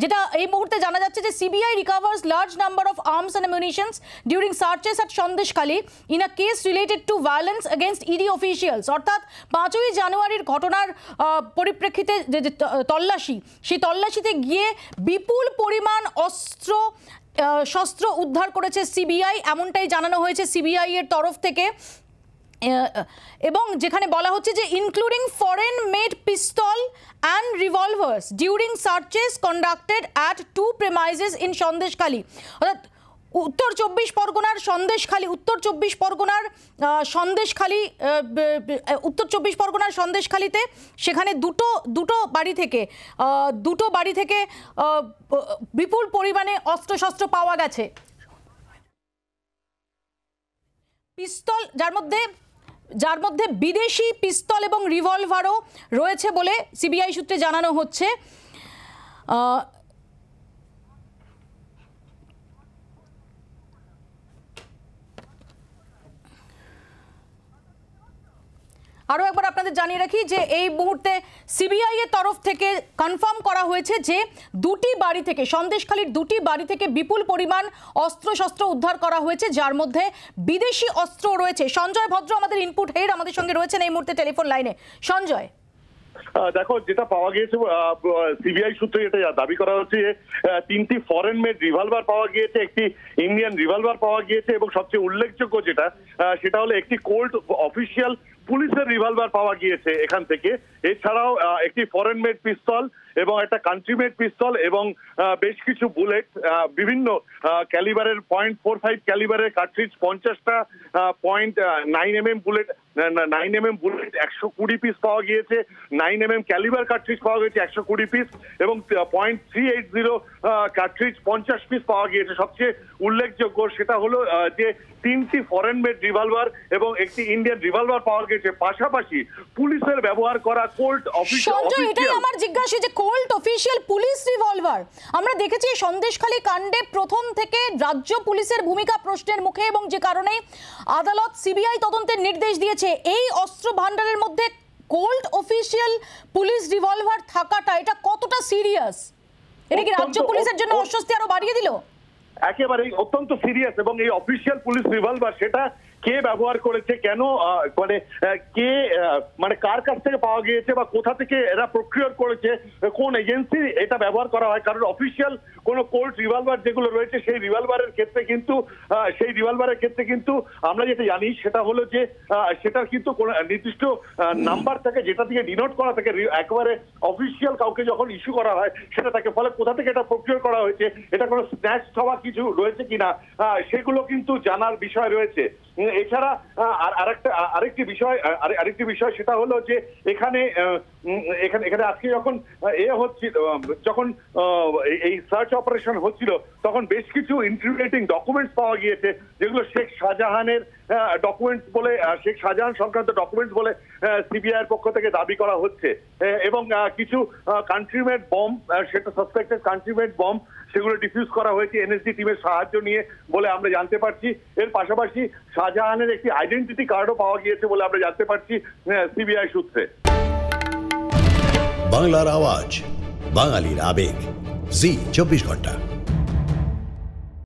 যেটা এই মুহূর্তে জানা যাচ্ছে যে CBI recovers large number of arms and ammunitions during searches at Sandeshkhali in a case related to violence against ED officials. অর্থাৎ 5ই জানুয়ারির ঘটনার পরিপ্রেক্ষিতে যে তল্লাশি, সেই তল্লাশিতে গিয়ে বিপুল পরিমাণ শস্ত্র উদ্ধার করেছে সিবিআই, এমনটাই জানানো হয়েছে সিবিআই এর তরফ থেকে। এবং যেখানে বলা হচ্ছে যে including foreign made pistol and রিভলভার্স during searches conducted at 2 premises in Sandeshkhali. অর্থাৎ উত্তর চব্বিশ পরগনার সন্দেশখালীতে সেখানে দুটো বাড়ি থেকে বিপুল পরিমাণে অস্ত্রশস্ত্র পাওয়া গেছে। পিস্তল, যার মধ্যে বিদেশি পিস্তল এবং রিভলভারও রয়েছে বলে সিবিআই সূত্রে জানানো হচ্ছে। আরও একবার আপনাদের জানিয়ে রাখি যে এই মুহূর্তে সিবিআই এর তরফ থেকে কনফার্ম করা হয়েছে যে সন্দেশখালীর দুটি বাড়ি থেকে বিপুল পরিমাণ অস্ত্রশস্ত্র উদ্ধার করা হয়েছে, যার মধ্যে বিদেশি অস্ত্র রয়েছে। সঞ্জয় ভদ্র আমাদের ইনপুট হেড আমাদের সঙ্গে রয়েছেন এই মুহূর্তে টেলিফোন লাইনে। সঞ্জয়, দেখো, যেটা পাওয়া গিয়েছে সিবিআই সূত্রে এটা দাবি করা হচ্ছে যে 3টি ফরেন মেড রিভলভার পাওয়া গিয়েছে, একটি ইন্ডিয়ান রিভলভার পাওয়া গিয়েছে এবং সবচেয়ে উল্লেখযোগ্য সেটা হলো একটি কোল্ট অফিসিয়াল পুলিশের রিভলভার পাওয়া গিয়েছে এখান থেকে। এছাড়াও একটি ফরেন মেড পিস্তল এবং একটা কান্ট্রি মেড পিস্তল এবং বেশ কিছু বুলেট, বিভিন্ন ক্যালিবারের 0.45 ক্যালিবারের কার্ট্রিজ 50টা, 0.9mm বুলেট 120 পিস পাওয়া গিয়েছে, 9mm ক্যালিবার কার্ট্রিজ পাওয়া গিয়েছে 120 পিস এবং 0.380 কার্ট্রিজ 50 পিস পাওয়া গিয়েছে। সবচেয়ে উল্লেখযোগ্য সেটা হলো যে 3টি ফরেন মেড রিভলভার এবং একটি ইন্ডিয়ান রিভলভার পাওয়া গেছে, পাশাপাশি পুলিশের ব্যবহার করা কোল্ট অফিসিয়াল। এটাই আমার জিজ্ঞাসা যে কোল্ট অফিসিয়াল পুলিশ রিভলভার আমরা দেখেছি সন্দেশখালী কাণ্ডে প্রথম থেকে রাজ্য পুলিশের ভূমিকা প্রশ্নের মুখে, এবং যে কারণে আদালত সিবিআই তদন্তের নির্দেশ দিয়েছে। এই অস্ত্র ভান্ডারের মধ্যে কোল্ট অফিসিয়াল পুলিশ রিভলভার থাকাটা এটা কতটা সিরিয়াস? এটা কি রাজ্য পুলিশের জন্য অস্বস্তি আরো বাড়িয়ে দিল? একেবারে অত্যন্ত সিরিয়াস। এবং এই অফিসিয়াল পুলিশ রিভলভার সেটা কে ব্যবহার করেছে, কেন, কার কাছ থেকে পাওয়া গিয়েছে বা কোথা থেকে এরা প্রক্রিয়ার করেছে, কোন এজেন্সি এটা ব্যবহার করা হয়। কারণ অফিসিয়াল কোন কোল্ট রিভলভার যেগুলো রয়েছে সেই রিভলভারের ক্ষেত্রে কিন্তু আমরা যেটা জানি সেটা হলো যে সেটার কিন্তু কোন নির্দিষ্ট নাম্বার থাকে যেটা থেকে ডিনোট করা থাকে। একেবারে অফিসিয়াল কাউকে যখন ইস্যু করা হয় সেটা থাকে, ফলে কোথা থেকে এটা প্রক্রিয়া করা হয়েছে, এটা কোনো স্ন্যাচ হওয়া কিছু রয়েছে কিনা সেগুলো কিন্তু জানার বিষয় রয়েছে। এছাড়া আরেকটি বিষয় সেটা হলো যে এখানে আজকে যখন যখন এই সার্চ অপারেশন হচ্ছিল তখন বেশ কিছু ইন্ট্রিগেটিং ডকুমেন্টস পাওয়া গিয়েছে, যেগুলো শেখ শাহজাহানের ডকুমেন্টস বলে, শেখ শাহজাহান সংক্রান্ত ডকুমেন্টস বলে সিবিআই এর পক্ষ থেকে দাবি করা হচ্ছে। এবং কিছু কান্ট্রি মেড বম্ব, সেটা সাসপেক্টেড কান্ট্রি মেড বম্ব, সেগুলো ডিফিউজ করা হয়েছে এনএসজি টিমের সাহায্য নিয়ে বলে আমরা জানতে পারছি। এর পাশাপাশি শাহজাহানের একটি আইডেন্টিটি কার্ডও পাওয়া গিয়েছে বলে আমরা জানতে পারছি সিবিআই সূত্রে। বাংলার আওয়াজ, বাঙালির আবেগ, জি 24 ঘন্টা।